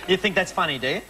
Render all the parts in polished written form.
You think that's funny, do you?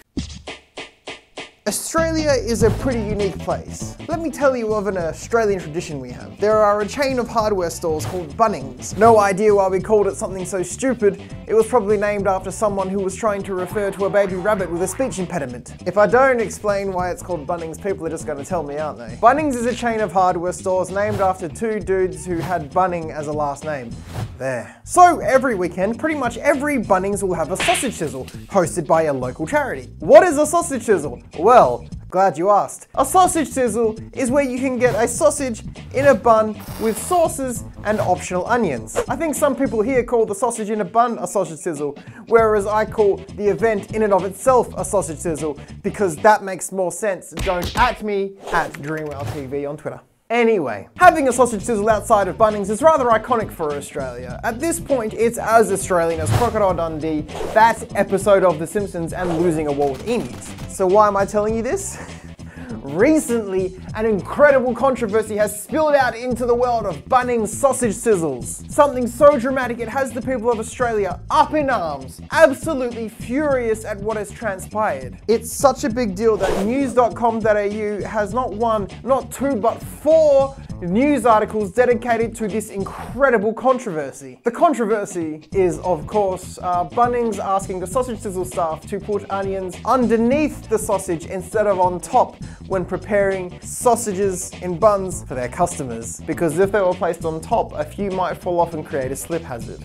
Australia is a pretty unique place. Let me tell you of an Australian tradition we have. There are a chain of hardware stores called Bunnings. No idea why we called it something so stupid. It was probably named after someone who was trying to refer to a baby rabbit with a speech impediment. If I don't explain why it's called Bunnings, people are just going to tell me, aren't they? Bunnings is a chain of hardware stores named after two dudes who had Bunning as a last name. There. So every weekend, pretty much every Bunnings will have a sausage sizzle, hosted by a local charity. What is a sausage sizzle? Well, glad you asked. A sausage sizzle is where you can get a sausage in a bun with sauces and optional onions. I think some people here call the sausage in a bun a sausage sizzle, whereas I call the event in and of itself a sausage sizzle because that makes more sense. Don't at me at DreamWhale TV on Twitter. Anyway, having a sausage sizzle outside of Bunnings is rather iconic for Australia. At this point, it's as Australian as Crocodile Dundee, that episode of The Simpsons, and losing a war with emus. So why am I telling you this? Recently, an incredible controversy has spilled out into the world of Bunnings sausage sizzles. Something so dramatic it has the people of Australia up in arms, absolutely furious at what has transpired. It's such a big deal that news.com.au has not one, not two, but 4 news articles dedicated to this incredible controversy. The controversy is, of course, Bunnings asking the sausage sizzle staff to put onions underneath the sausage instead of on top when preparing sausages in buns for their customers. Because if they were placed on top, a few might fall off and create a slip hazard.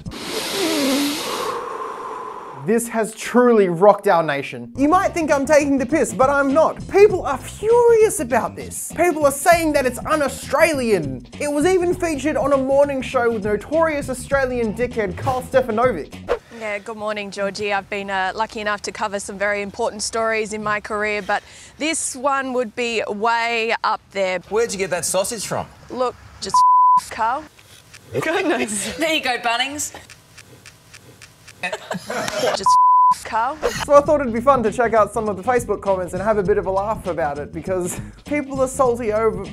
This has truly rocked our nation. You might think I'm taking the piss, but I'm not. People are furious about this. People are saying that it's un-Australian. It was even featured on a morning show with notorious Australian dickhead Carl Stefanovic. Yeah, good morning, Georgie. I've been lucky enough to cover some very important stories in my career, but this one would be way up there. Where'd you get that sausage from? Look, just Carl. Goodness. There you go, Bunnings. Just Carl. So I thought it'd be fun to check out some of the Facebook comments and have a bit of a laugh about it because people are salty over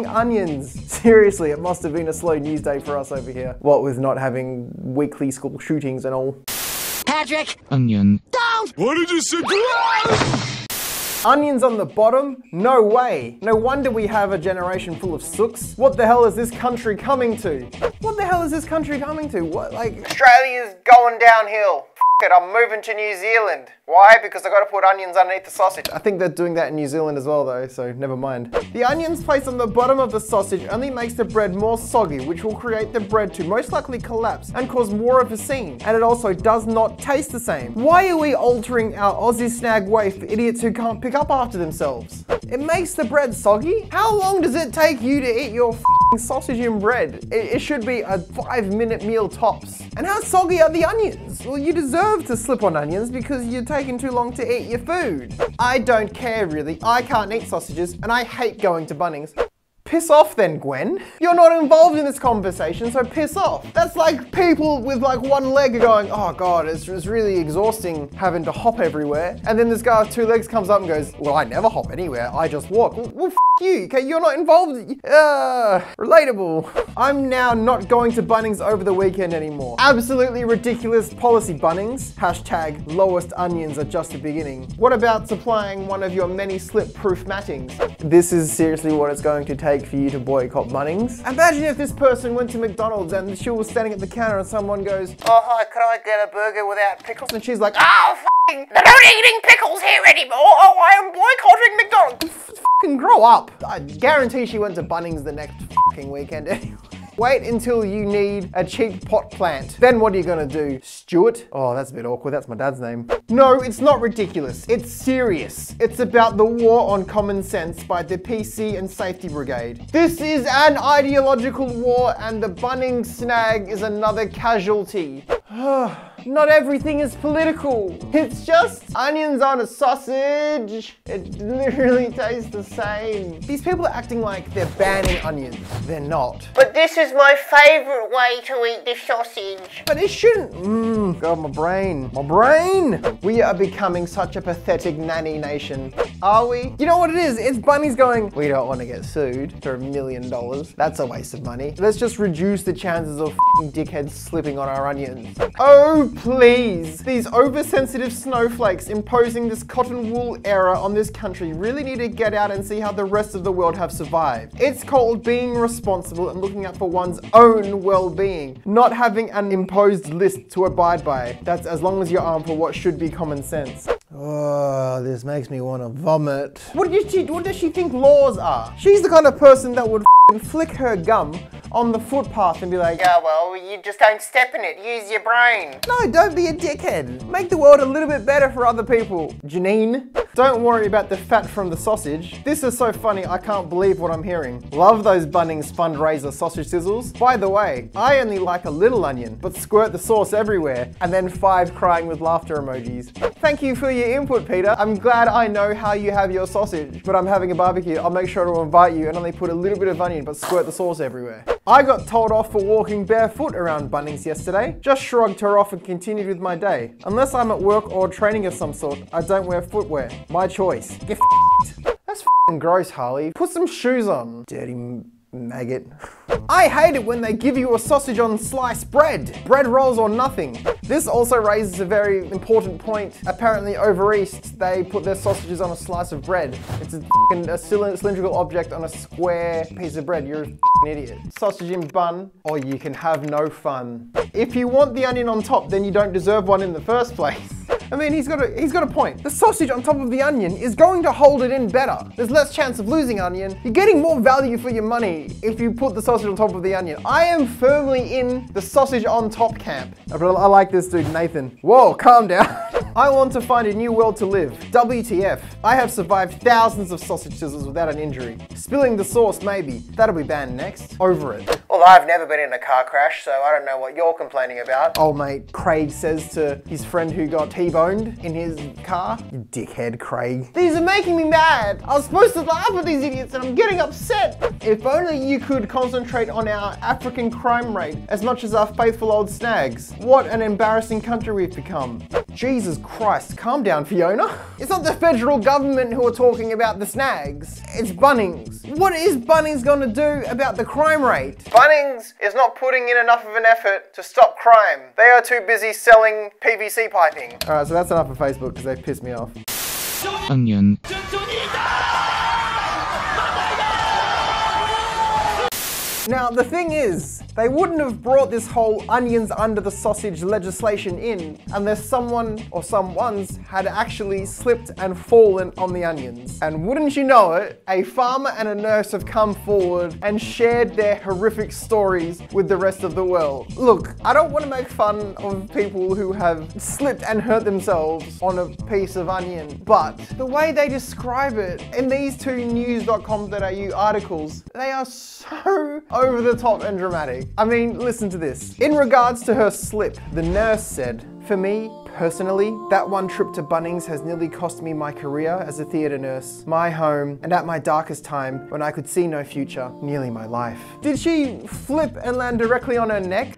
onions. Seriously, it must have been a slow news day for us over here. What with not having weekly school shootings and all. Patrick! Onion. Don't! What did you say? Onions on the bottom? No way. No wonder we have a generation full of sooks. What the hell is this country coming to? What the hell is this country coming to? What, like, Australia's going downhill. F it, I'm moving to New Zealand. Why? Because I gotta put onions underneath the sausage. I think they're doing that in New Zealand as well though, so never mind. The onions placed on the bottom of the sausage only makes the bread more soggy, which will create the bread to most likely collapse and cause more of a seam. And it also does not taste the same. Why are we altering our Aussie snag way for idiots who can't pick up after themselves? It makes the bread soggy? How long does it take you to eat your sausage and bread? It should be a 5-minute meal tops. And how soggy are the onions? Well, you deserve to slip on onions because you're taking too long to eat your food. I don't care really. I can't eat sausages and I hate going to Bunnings. Piss off then, Gwen. You're not involved in this conversation, so piss off. That's like people with like one leg going, oh God, it's really exhausting having to hop everywhere. And then this guy with 2 legs comes up and goes, well, I never hop anywhere, I just walk. Well, f you, okay? You're not involved. Relatable. I'm now not going to Bunnings over the weekend anymore. Absolutely ridiculous policy, Bunnings. Hashtag lowest onions are just the beginning. What about supplying one of your many slip-proof mattings? This is seriously what it's going to take for you to boycott Bunnings. Imagine if this person went to McDonald's and she was standing at the counter and someone goes, oh hi, could I get a burger without pickles? And she's like, oh f***ing, they're not eating pickles here anymore. Oh, I am boycotting McDonald's. F***ing grow up. I guarantee she went to Bunnings the next f***ing weekend anyway. Wait until you need a cheap pot plant. Then what are you gonna do? Stuart? Oh, that's a bit awkward. That's my dad's name. No, it's not ridiculous. It's serious. It's about the war on common sense by the PC and Safety Brigade. This is an ideological war and the Bunnings snag is another casualty. Not everything is political. It's just onions on a sausage. It literally tastes the same. These people are acting like they're banning onions. They're not. But this is my favourite way to eat the sausage. But it shouldn't. God, my brain. My brain. We are becoming such a pathetic nanny nation. Are we? You know what it is? It's Bunnings going, we don't want to get sued for $1 million. That's a waste of money. Let's just reduce the chances of f***ing dickheads slipping on our onions. Oh, please. These oversensitive snowflakes imposing this cotton wool era on this country really need to get out and see how the rest of the world have survived. It's called being responsible and looking out for one's own well-being, not having an imposed list to abide by. That's as long as you're armed for what should be common sense. Oh, this makes me want to vomit. What does she think laws are? She's the kind of person that would flick her gum on the footpath and be like, Yeah, well, you just don't step in it. Use your brain. no, don't be a dickhead. Make the world a little bit better for other people. Janine, don't worry about the fat from the sausage. This is so funny, I can't believe what I'm hearing. Love those Bunnings fundraiser sausage sizzles. By the way, I only like a little onion, but squirt the sauce everywhere, and then 5 crying with laughter emojis. Thank you for your input, Peter. I'm glad I know how you have your sausage, but I'm having a barbecue. I'll make sure to invite you and only put a little bit of onion, but squirt the sauce everywhere. I got told off for walking barefoot around Bunnings yesterday. Just shrugged her off and continued with my day. Unless I'm at work or training of some sort, I don't wear footwear. My choice. Get f***ed. That's f***ing gross, Harley. Put some shoes on, dirty maggot. I hate it when they give you a sausage on sliced bread. Bread rolls or nothing. This also raises a very important point. Apparently over east, they put their sausages on a slice of bread. It's a cylindrical object on a square piece of bread. You're a idiot. Sausage in bun, or you can have no fun. If you want the onion on top, then you don't deserve one in the first place. I mean, he's got a point. The sausage on top of the onion is going to hold it in better. There's less chance of losing onion. You're getting more value for your money if you put the sausage on top of the onion. I am firmly in the sausage on top camp. I like this dude, Nathan. Whoa, calm down. I want to find a new world to live. WTF. I have survived thousands of sausage sizzles without an injury. Spilling the sauce, maybe. That'll be banned next. Over it. Well, I've never been in a car crash, so I don't know what you're complaining about. Old mate Craig says to his friend who got T-boned in his car. You dickhead, Craig. These are making me mad. I was supposed to laugh at these idiots and I'm getting upset. If only you could concentrate on our African crime rate as much as our faithful old Snags. What an embarrassing country we've become. Jesus Christ, calm down, Fiona. It's not the federal government who are talking about the Snags. It's Bunnings. What is Bunnings gonna do about the crime rate? Bunnings is not putting in enough of an effort to stop crime. They are too busy selling PVC piping. Alright, so that's enough of Facebook because they've pissed me off. Onion. Now, the thing is, they wouldn't have brought this whole onions under the sausage legislation in unless someone or someone's had actually slipped and fallen on the onions. And wouldn't you know it, a farmer and a nurse have come forward and shared their horrific stories with the rest of the world. Look, I don't want to make fun of people who have slipped and hurt themselves on a piece of onion, but the way they describe it in these two news.com.au articles, they are so over the top and dramatic. I mean, listen to this. In regards to her slip, the nurse said, "For me, personally, that one trip to Bunnings has nearly cost me my career as a theatre nurse, my home, and at my darkest time, when I could see no future, nearly my life." Did she flip and land directly on her neck?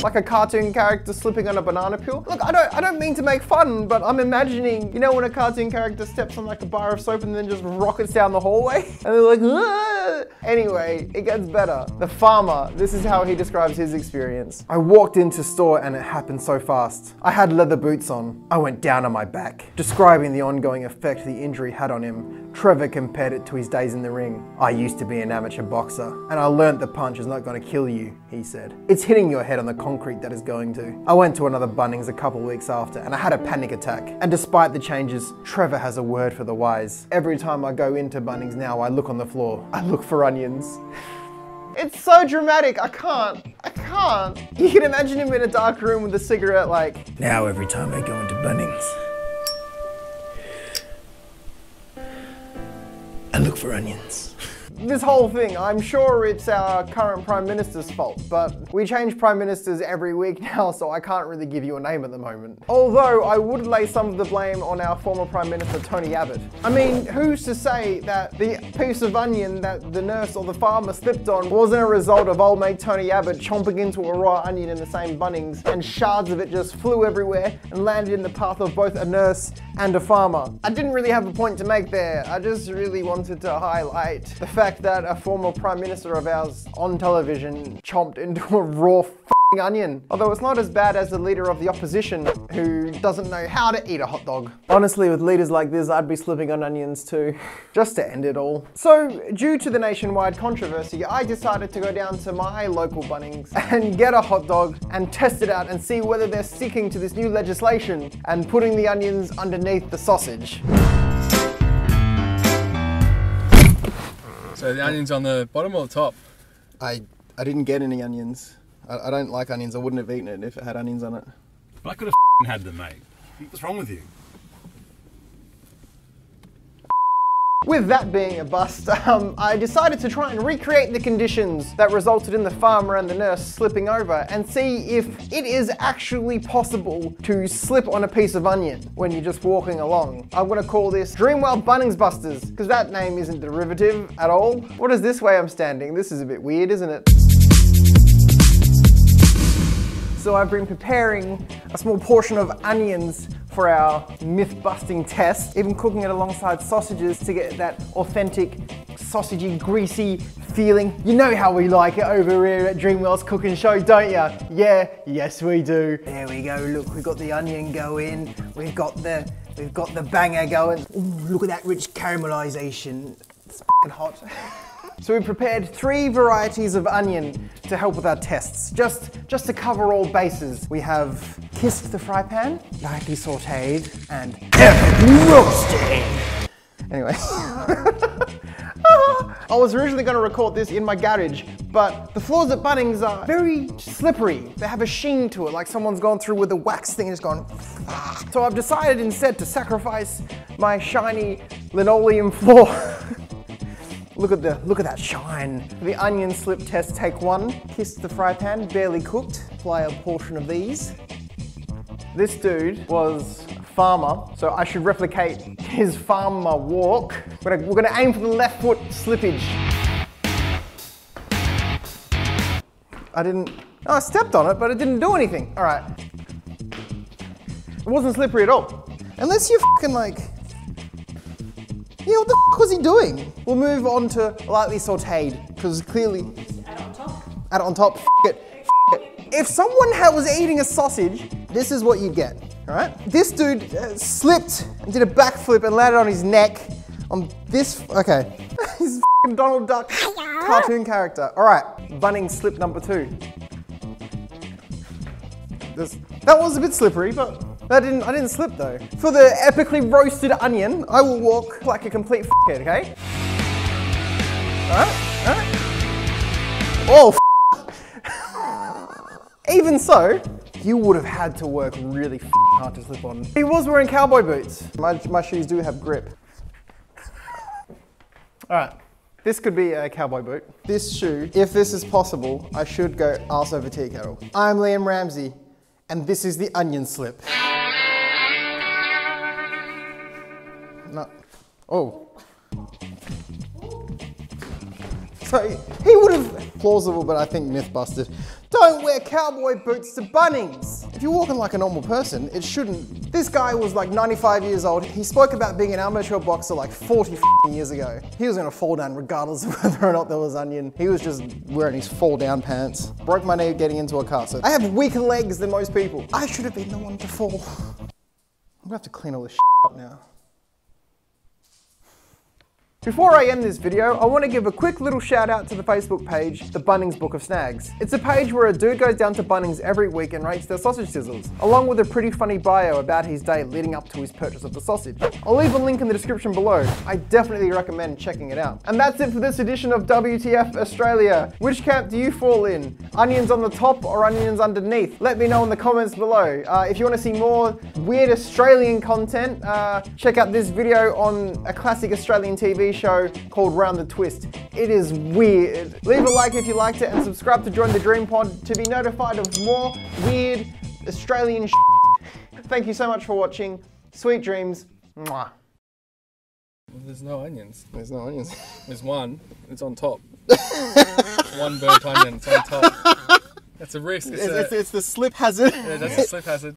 Like a cartoon character slipping on a banana peel? Look, I don't mean to make fun, but I'm imagining, you know when a cartoon character steps on like a bar of soap and then just rockets down the hallway? And they're like, "Ah!" Anyway, it gets better. The farmer, this is how he describes his experience. "I walked into store and it happened so fast. I had leather boots on. I went down on my back." Describing the ongoing effect the injury had on him, Trevor compared it to his days in the ring. "I used to be an amateur boxer, and I learnt the punch is not going to kill you," he said. "It's hitting your head on the concrete that is going to." I went to another Bunnings a couple weeks after, and I had a panic attack. And despite the changes, Trevor has a word for the wise. Every time I go into Bunnings now, I look on the floor. I look for onions. It's so dramatic, I can't. You can imagine him in a dark room with a cigarette like, "Now every time I go into Bunnings, I look for onions." This whole thing, I'm sure it's our current Prime Minister's fault, but we change Prime Ministers every week now, so I can't really give you a name at the moment. Although I would lay some of the blame on our former Prime Minister, Tony Abbott. I mean, who's to say that the piece of onion that the nurse or the farmer slipped on wasn't a result of old mate Tony Abbott chomping into a raw onion in the same Bunnings and shards of it just flew everywhere and landed in the path of both a nurse and a farmer? I didn't really have a point to make there. I just really wanted to highlight the fact that a former Prime Minister of ours on television chomped into a raw onion. Although it's not as bad as the leader of the opposition who doesn't know how to eat a hot dog. Honestly, with leaders like this, I'd be slipping on onions too, just to end it all. So, due to the nationwide controversy, I decided to go down to my local Bunnings and get a hot dog and test it out and see whether they're sticking to this new legislation and putting the onions underneath the sausage. So the onion's on the bottom or the top? I didn't get any onions. I don't like onions. I wouldn't have eaten it if it had onions on it. But I could have had them, mate. What's wrong with you? With that being a bust, I decided to try and recreate the conditions that resulted in the farmer and the nurse slipping over and see if it is actually possible to slip on a piece of onion when you're just walking along. I'm gonna call this DreamWhale Bunnings Busters, because that name isn't derivative at all. What is this way I'm standing? This is a bit weird, isn't it? So I've been preparing a small portion of onions for our myth-busting test, even cooking it alongside sausages to get that authentic, sausagey, greasy feeling. You know how we like it over here at DreamWhale's cooking show, don't ya? Yeah, yes we do. There we go, look, we've got the onion going, we've got the banger going. Ooh, look at that rich caramelization. It's f***ing hot. So we prepared 3 varieties of onion to help with our tests, just to cover all bases. We have kissed the fry pan, lightly sauteed, and epically roasted. Anyway. I was originally going to record this in my garage, but the floors at Bunnings are very slippery. They have a sheen to it, like someone's gone through with a wax thing and just gone. So I've decided instead to sacrifice my shiny linoleum floor. Look at that shine. The onion slip test, take 1. Kissed the fry pan, barely cooked. Apply a portion of these. This dude was a farmer, so I should replicate his farmer walk. We're gonna aim for the left foot slippage. I stepped on it, but it didn't do anything. All right. It wasn't slippery at all. Unless you're fucking like, yeah, what the f was he doing? We'll move on to lightly sauteed, because clearly... Add it on top. Add it on top, f it. If someone was eating a sausage, this is what you'd get, all right? This dude slipped and did a backflip and landed on his neck on this, okay. He's a Donald Duck cartoon character. All right, Bunnings slip number 2. That was a bit slippery, but I didn't slip though. For the epically roasted onion, I will walk like a complete f***head, okay? Alright. Oh, even so, you would have had to work really hard to slip on. He was wearing cowboy boots. My shoes do have grip. Alright, this could be a cowboy boot. This shoe, if this is possible, I should go arse over tea kettle. I'm Liam Ramsey, and this is the onion slip. No. Oh. So he would have, plausible, but I think myth busted. Don't wear cowboy boots to Bunnings. If you're walking like a normal person, it shouldn't. This guy was like 95 years old. He spoke about being an amateur boxer like 40 years ago. He was gonna fall down regardless of whether or not there was onion. He was just wearing his fall down pants. Broke my knee getting into a car, so I have weaker legs than most people. I should have been the one to fall. I'm gonna have to clean all this up now. Before I end this video, I want to give a quick little shout out to the Facebook page, The Bunnings Book of Snags. It's a page where a dude goes down to Bunnings every week and rates their sausage sizzles, along with a pretty funny bio about his day leading up to his purchase of the sausage. I'll leave a link in the description below. I definitely recommend checking it out. And that's it for this edition of WTF Australia. Which camp do you fall in? Onions on the top or onions underneath? Let me know in the comments below. If you want to see more weird Australian content, check out this video on a classic Australian TV show called Round the Twist. It is weird. Leave a like if you liked it and subscribe to join the Dream Pod to be notified of more weird Australian Thank you so much for watching. Sweet dreams. Mwah. There's no onions. There's no onions. There's one. It's on top. One burnt onion. It's on top. That's a risk. It's the slip hazard. Yeah, that's a slip hazard.